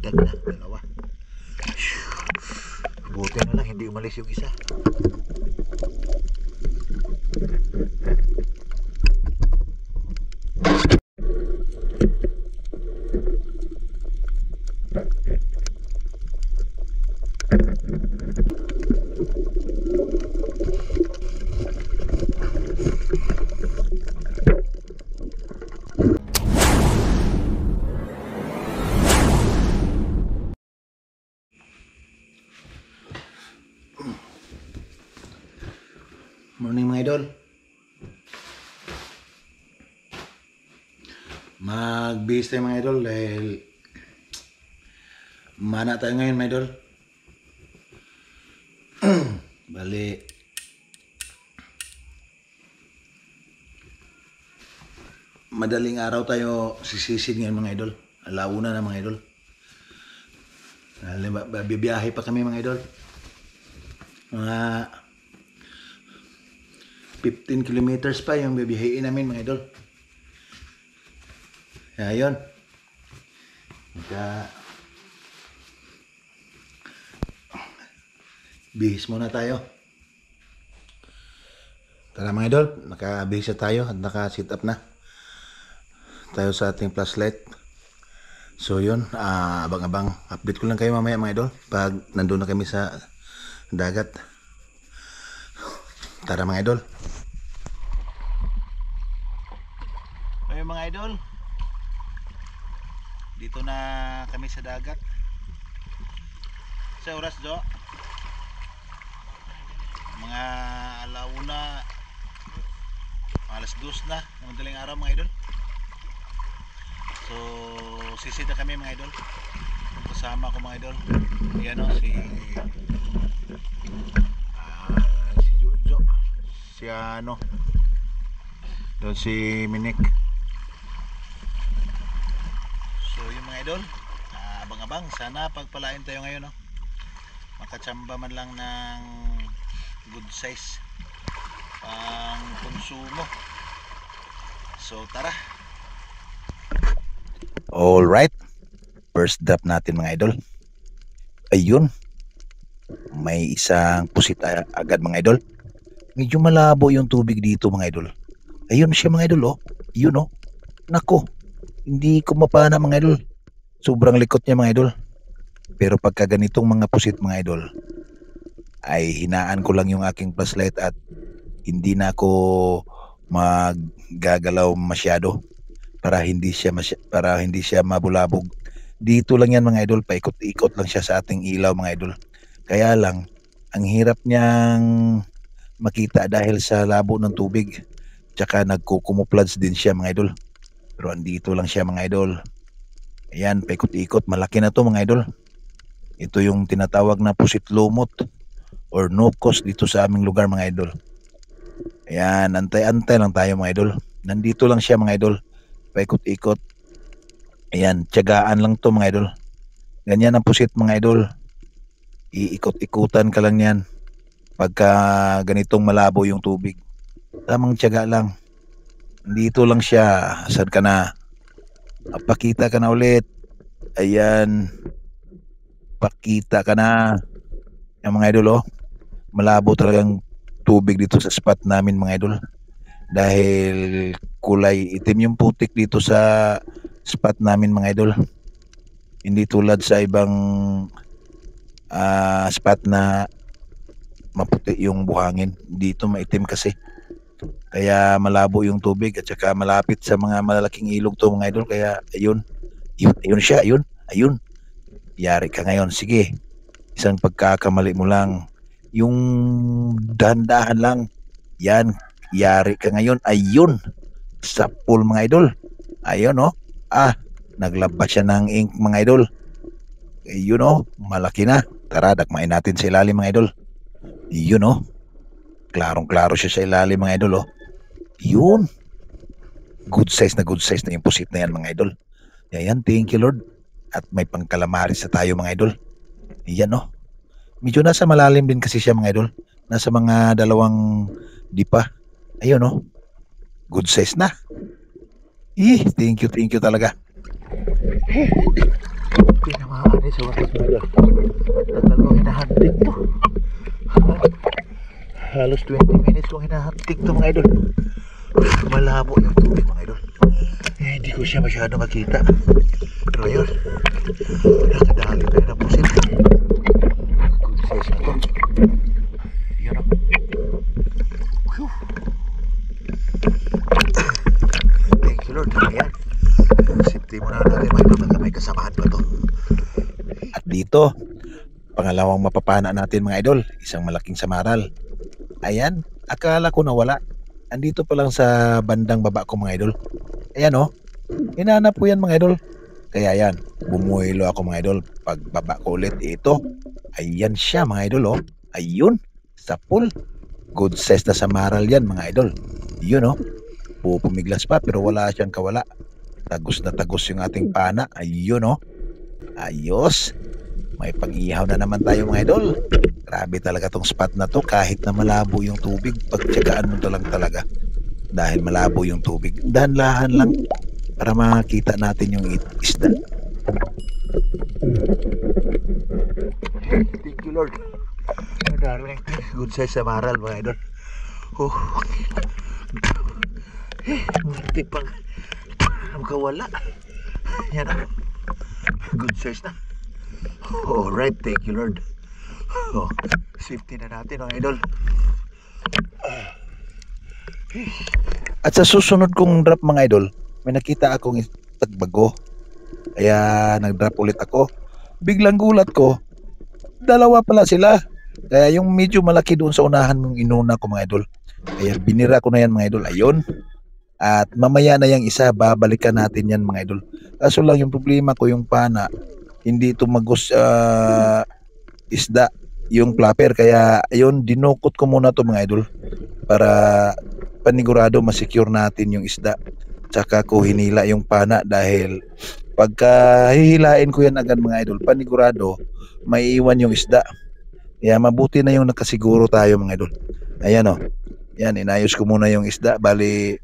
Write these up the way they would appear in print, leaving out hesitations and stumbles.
Dagdag na, dalawa. Buti na lang hindi umalis yung isa. Morning mga idol. Mag-bihis tayo mga idol dahil mana tayo ngayon mga idol. Bali madaling araw tayo sisisid ngayon mga idol. Alauna na mga idol. Bibiyahe pa kami mga idol. Mga 15 kilometers pa yung bibiyahin namin mga idol. Kaya yun. Bihis muna tayo. Tara mga idol, nakabihis na tayo at naka-sit up na tayo sa ating flashlight. So yun, abang-abang. Update ko lang kayo mamaya mga idol pag nandun na kami sa dagat. Tara mga idol. Ayun mga idol, dito na kami sa dagat. Sa oras do mga alauna, alas 2 na ng madaling araw mga idol. So sisid na kami mga idol. Kasama ko mga idol. Ayan o si Jojo, si ano doon si Minik. So yung mga idol, abang-abang, sana pagpalain tayo ngayon, no? Makatsamba man lang ng good size pang konsumo. So tara. All right, first drop natin mga idol. Ayun, may isang pusit agad mga idol. Medyo malabo yung tubig dito mga idol. Ayun siya mga idol, oh. Yun, oh. Nako, hindi ko mapana mga idol. Sobrang likot niya mga idol. Pero pagka ganitong mga pusit mga idol, ay hinaan ko lang yung aking flashlight at hindi na ako maggagalaw masyado para hindi siya mabulabog. Dito lang yan mga idol, paikot-ikot lang siya sa ating ilaw mga idol. Kaya lang, ang hirap niyang makita dahil sa labo ng tubig. Tsaka nagkukumuflage din siya mga idol. Pero andito lang siya mga idol. Ayan, paikot-ikot. Malaki na to mga idol. Ito yung tinatawag na pusit lumot or nukos dito sa aming lugar mga idol. Ayan, antay-antay lang tayo mga idol. Nandito lang siya mga idol. Paikot-ikot. Ayan, tiyagaan lang to mga idol. Ganyan ang pusit mga idol. Iikot-ikutan ka lang yan pagka ganitong malabo yung tubig. Tamang tiyaga lang. Dito lang siya. Saan ka na? Pakita ka na ulit. Ayan. Pakita ka na. Yung mga idol, oh. Malabo talagang tubig dito sa spot namin mga idol. Dahil kulay itim yung putik dito sa spot namin mga idol. Hindi tulad sa ibang spot na maputi yung buhangin. Dito maitim kasi. Kaya malabo yung tubig at saka malapit sa mga malalaking ilog to mga idol. Kaya ayun. Ayun siya, ayun. Yari ka ngayon. Sige. Isang pagkakamali mo lang. Yung dahan-dahan lang. Yan. Yari ka ngayon. Ayun. Sa pool mga idol. Ayun, oh. Naglabas siya ng ink mga idol. Ayun, oh. Malaki na. Tara, dakmain natin sa ilalim mga idol. Yun, oh. Klarong-klaro siya sa ilalim mga idol, oh. Yun. Good size na yung pusit na yan mga idol. Yan, thank you Lord. At may pangkalamaris na tayo mga idol. Yan, oh. Medyo nasa malalim din kasi siya mga idol. Nasa mga 2 dipa. Ayun, oh. Good size na. Thank you talaga. Pinamaani sa wakas mga idol. Tagal kong hinahantik to. Halos 20 minutes kong hinahantik to mga idol. Malabo yung tubig mga idol. Hindi ko siya masyado makita. Pero yun, nakadali tayo ng pusit. Good size na to. Yun o. Whew. Thank you Lord. Ayan. Safety muna natin mga idol. Baka may kasamahan pa to. At dito, pangalawang mapapana natin mga idol, isang malaking samaral. Ayan, akala ko nawala. Andito pa lang sa bandang baba ko mga idol. Ayan oh, hinanap ko yan mga idol. Kaya yan, bumuhilo ako mga idol. Pagbaba ko ulit, ito. Ayan siya mga idol oh. Ayun, sa pool. Good size na samaral yan mga idol. Yun oh, pumiglas pa pero wala siyang kawala. Tagos na tagos yung ating pana. Ayun oh. Ayos. May pang-ihaw na naman tayo mga idol. Grabe talaga tong spot na to kahit na malabo yung tubig. Pagtsagaan mo lang talaga. Dahil malabo yung tubig. Dahan-lahan lang para makita natin yung isda. Thank you Lord. Darling, good size samaral mga idol. Oh. Muntik pang makawala. Yan na. Good size na. Alright, thank you Lord. Oh, safety na natin mga idol. At sa susunod kong drop mga idol, may nakita akong tagbago. Kaya nag-drop ulit ako. Biglang gulat ko, dalawa pala sila. Kaya yung medyo malaki doon sa unahan mong inuna ko mga idol. Kaya binira ko na yan mga idol. Ayun. At mamaya na yung isa, babalikan natin yan mga idol. Kaso lang yung problema ko yung pana, hindi tumagos isda yung flapper. Kaya ayun, dinukot ko muna to mga idol para panigurado masecure natin yung isda. Tsaka ko hinila yung pana dahil pagka hihilain ko yan agad mga idol, panigurado may iwan yung isda. Kaya mabuti na yung nakasiguro tayo mga idol. Ayan o. Yan, inayos ko muna yung isda. Bali,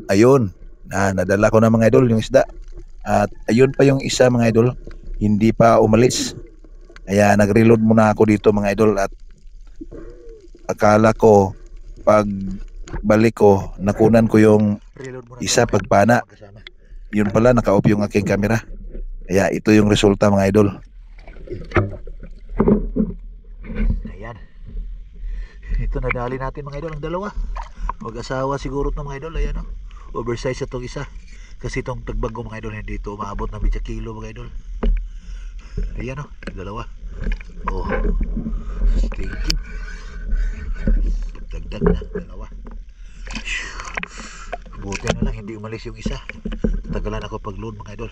ayun. Nadala ko na mga idol yung isda. At ayun pa yung isa mga idol. Hindi pa umalis. Kaya nag-reload muna ako dito mga idol. At akala ko, pag balik ko, nakunan ko yung isa pagpana. Yun pala, naka-off yung aking camera. Kaya ito yung resulta mga idol. Ayan. Ito nadali natin mga idol ang dalawa. Mag-asawa siguro itong mga idol. Ayan o. Oversize itong isa. Kasi itong tagbago mga idol hindi ito maabot ng 20 kilo mga idol. Ayan o. Dalawa. Oh. Stinking. Dagdag na. Dalawa. Buti na lang hindi umalis yung isa. Tagalan ako pag-load mga idol.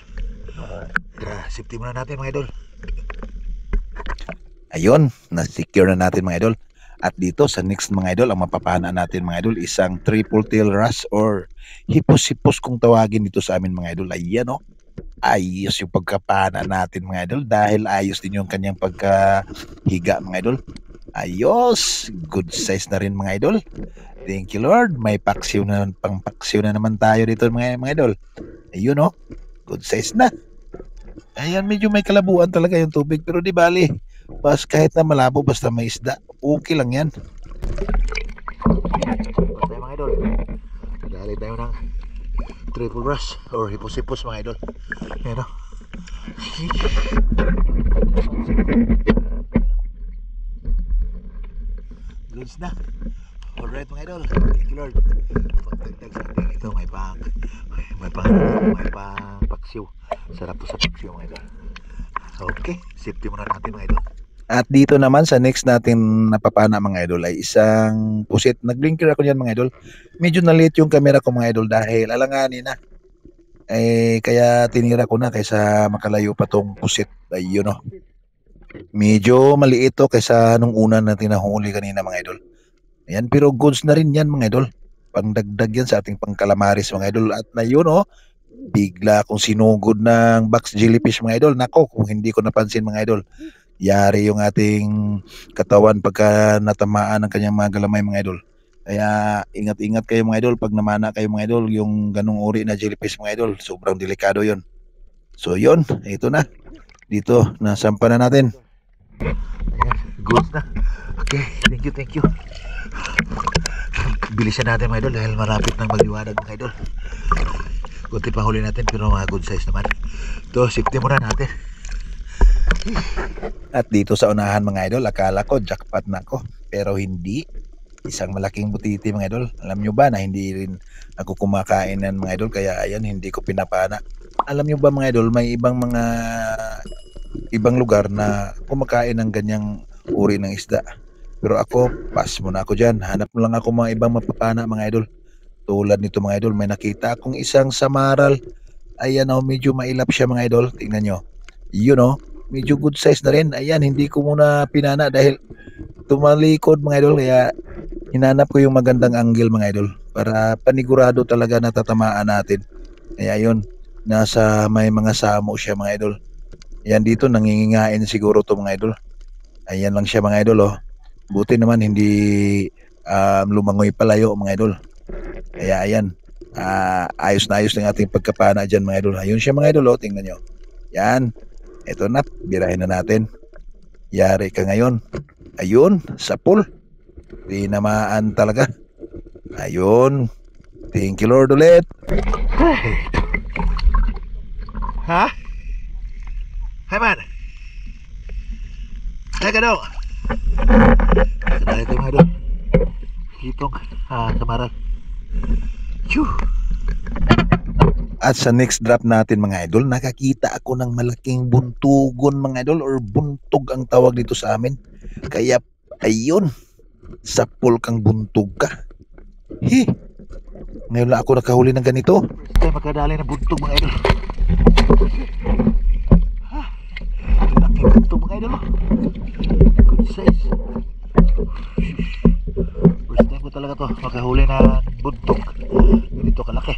Safety muna natin mga idol. Ayun, na-secure na natin mga idol. At dito sa next mga idol, ang mapapana natin mga idol, isang triple tail wrasse or hipos-hipos kung tawagin dito sa amin mga idol. Ayan o, ayos yung pagkapana natin mga idol dahil ayos din yung kanyang pagkahiga mga idol. Ayos, good size na rin mga idol. Thank you Lord, may paksiw na, pang paksiw na naman tayo dito mga idol. Ayun o, good size na. Ayan, medyo may kalabuan talaga yung tubig pero di bali. Kahit na malabo basta may isda, okay lang yan. Tayo mga idol. Dali tayo ng triple wrasse or hipos-hipos mga idol. Ayan o. Goods na. Alright mga idol. Thank you Lord. Pagdagdag sa ating ito may paksiw. Sarap to sa paksiw mga idol. Okay, safety muna natin mga idol. At dito naman sa next natin napapana mga idol ay isang pusit. Nag-blinker ako niyan mga idol. Medyo na-late yung camera ko mga idol dahil alanganin na. Kaya tinira ko na kaysa makalayo pa tong pusit. Ayun o. Medyo maliit to kaysa nung una natin nahuli kanina mga idol. Ayan, pero goods na rin yan mga idol. Pangdagdag yan sa ating pangkalamaris mga idol. At na yun o, bigla akong sinugod ng box jellyfish mga idol. Nako, kung hindi ko napansin mga idol, yari yung ating katawan pagka natamaan ng kanyang mga galamay mga idol. Kaya ingat-ingat kayo mga idol pag namana kayo mga idol yung ganung uri na jellyfish mga idol. Sobrang delikado yon. So yun, ito na. Dito, nasampa na natin. Ayan, good na. Okay, thank you. Bilisan natin mga idol dahil malapit nang magliwanag mga idol. Kunti pa huli natin pero mga good size naman. Ito, safety muna natin. At dito sa unahan mga idol, akala ko jackpot na ako. Pero hindi. Isang malaking butiti mga idol. Alam nyo ba na hindi rin ako kumakain ng mga idol, kaya ayan, hindi ko pinapana. Alam nyo ba mga idol, may ibang lugar na kumakain ng ganyang uri ng isda. Pero ako, pass muna ako dyan. Hanap mo lang ako mga ibang mapapana mga idol. Tulad nito mga idol, may nakita akong isang samaral. Ayan o, medyo mailap siya mga idol. Tingnan nyo. Yun o, medyo good size na rin. Ayan, hindi ko muna pinana dahil tumalikod mga idol. Kaya hinanap ko yung magandang angle mga idol para panigurado talaga na tatamaan natin. Kaya yun, nasa may mga samo siya mga idol. Ayan dito, nangingingain siguro to mga idol. Ayan lang siya mga idol oh. Buti naman hindi lumangoy palayo mga idol. Kaya ayan, ayos na ayos ng ating pagkapana dyan mga idol. Ayun siya mga idol oh, tingnan nyo. Yan, eto na, birahin na natin. Yari ka ngayon. Ayun, sa pool. Tinamaan talaga. Ayun. Thank you Lord ulit. Ha? Hi man. Hi ka daw. Kadali tayo mga idol. Hitong samaral. Phew. At sa next drop natin mga idol, nakakita ako ng malaking buntugon mga idol, or buntog ang tawag dito sa amin. Kaya ayun, sa pool kang buntog ka. Ngayon lang ako nakahuli ng ganito. Tayo magkadali ng buntog mga idol. Laking buntog mga idol. Good size. First time ko talaga to makahuli ng buntog. Ganito kalaki.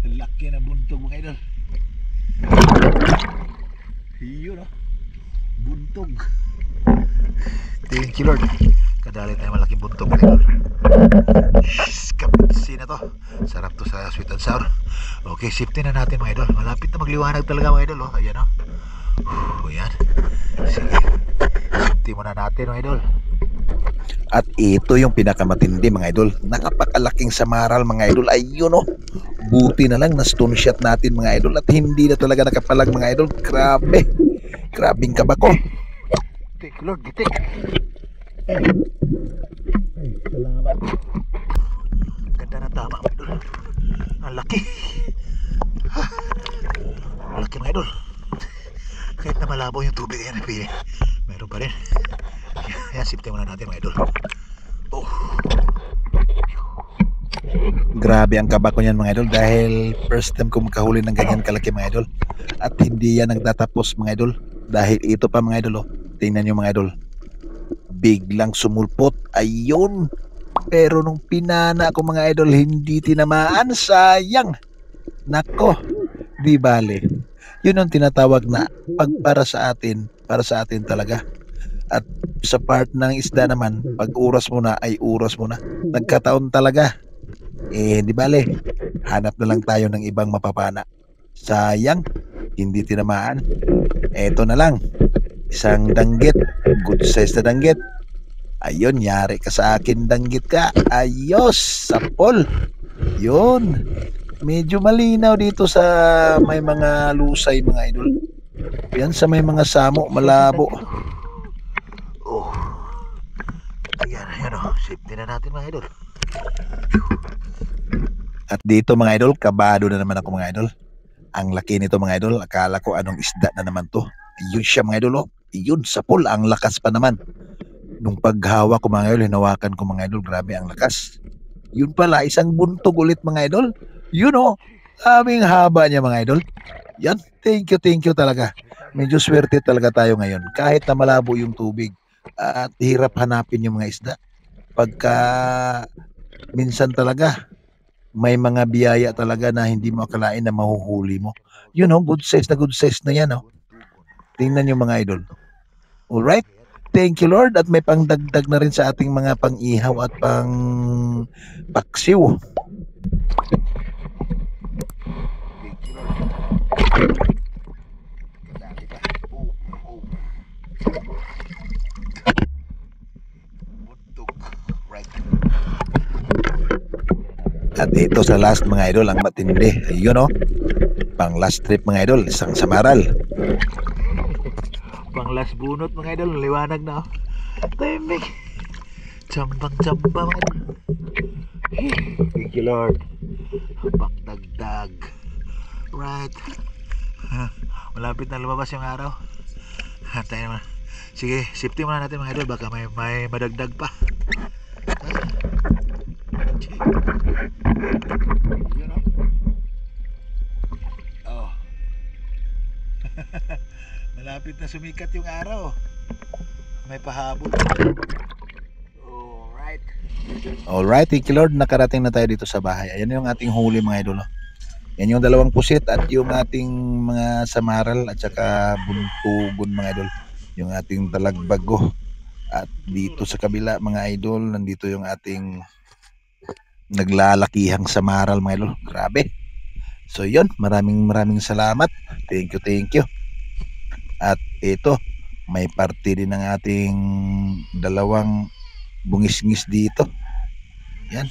Laki na buntog mga idol. Yun o. Buntog. Thank you Lord. Kadali tayo malaking buntog mga idol. Kapatsi na to. Sarap to sa sweet and sour. Okay, safety na natin mga idol. Malapit na magliwanag talaga mga idol oh. Ayan o. Ayan. Sige. Safety muna natin mga idol. At ito yung pinakamatindi mga idol. Nakapakalaking samaral mga idol. Ayun oh. Buti na lang na stone shot natin mga idol. At hindi na talaga nakapalag mga idol. Grabe. Grabing kabako. Thank you Lord. Gitik. Salamat. Ganda na tama mga idol. Ang laki. Ang laki mga idol. Kahit na malabo yung tubig yan, meron pa rin. Yan, safety muna natin mga idol. Oh. Grabe ang kabako niyan mga idol, dahil first time ko makahuli ng ganyan kalaki mga idol. At hindi yan nagtatapos mga idol, dahil ito pa mga idol oh. Tingnan nyo mga idol, biglang sumulpot. Ayun, pero nung pinana ko mga idol, hindi tinamaan. Sayang. Nako, di bale. Yun ang tinatawag na pag para sa atin talaga. At sa part ng isda naman, pag oras mo na ay oras mo na. Nagkataon talaga. Di bale, hanap na lang tayo ng ibang mapapana. Sayang, hindi tinamaan. Eto na lang, isang danggit, good size na danggit. Ayun, yari ka sa akin, danggit ka. Ayos, sapol. Yun, medyo malinaw dito sa may mga lusay mga idol. Yan sa may mga samo, malabo. Oh. Ayan, ayan o. Safety na natin mga idol. At dito mga idol, kabado na naman ako mga idol. Ang laki nito mga idol, akala ko anong isda na naman to. Yun siya mga idol oh. Yun, sapol, ang lakas pa naman. Nung paghawak ko mga idol, hinawakan ko mga idol, grabe ang lakas. Yun pala, isang buntog ulit mga idol. Yun oh, aming haba niya mga idol. Yan, thank you talaga. Medyo swerte talaga tayo ngayon. Kahit na malabo yung tubig at hirap hanapin yung mga isda. Pagka minsan talaga, may mga biyaya talaga na hindi mo akalain na mahuhuli mo. Yun oh, good size na yan oh. Tingnan yung mga idol. Alright, thank you Lord at may pangdagdag na rin sa ating mga pang-ihaw at pang paksiw. Thank you, Lord. Dami pa. Oh. Bundog. Right. At ito sa last mga idol ang matindi. Ayun oh. Pang last trip mga idol, isang samaral. Pang last bunot mga idol, liwanag na. Timing. Chambang-chamba mga idol. Thank you Lord. Pangdagdag. Right. Malapit na lumabas yung araw. Tayo naman. Sige, safety muna natin mga idol. Baka may madagdag pa. Yun oh. Malapit na sumikat yung araw. May pahabol. Alright. Alright, thank you Lord. Nakarating na tayo dito sa bahay. Ayan yung ating huli mga idol. Yan yung dalawang pusit at yung ating mga samaral at saka buntugon mga idol. Yung ating talagbago. At dito sa kabila mga idol, nandito yung ating naglalakihang samaral mga idol. Grabe. So yun, maraming salamat. Thank you. At ito, may parte din ng ating dalawang bungis-ngis dito. Yan.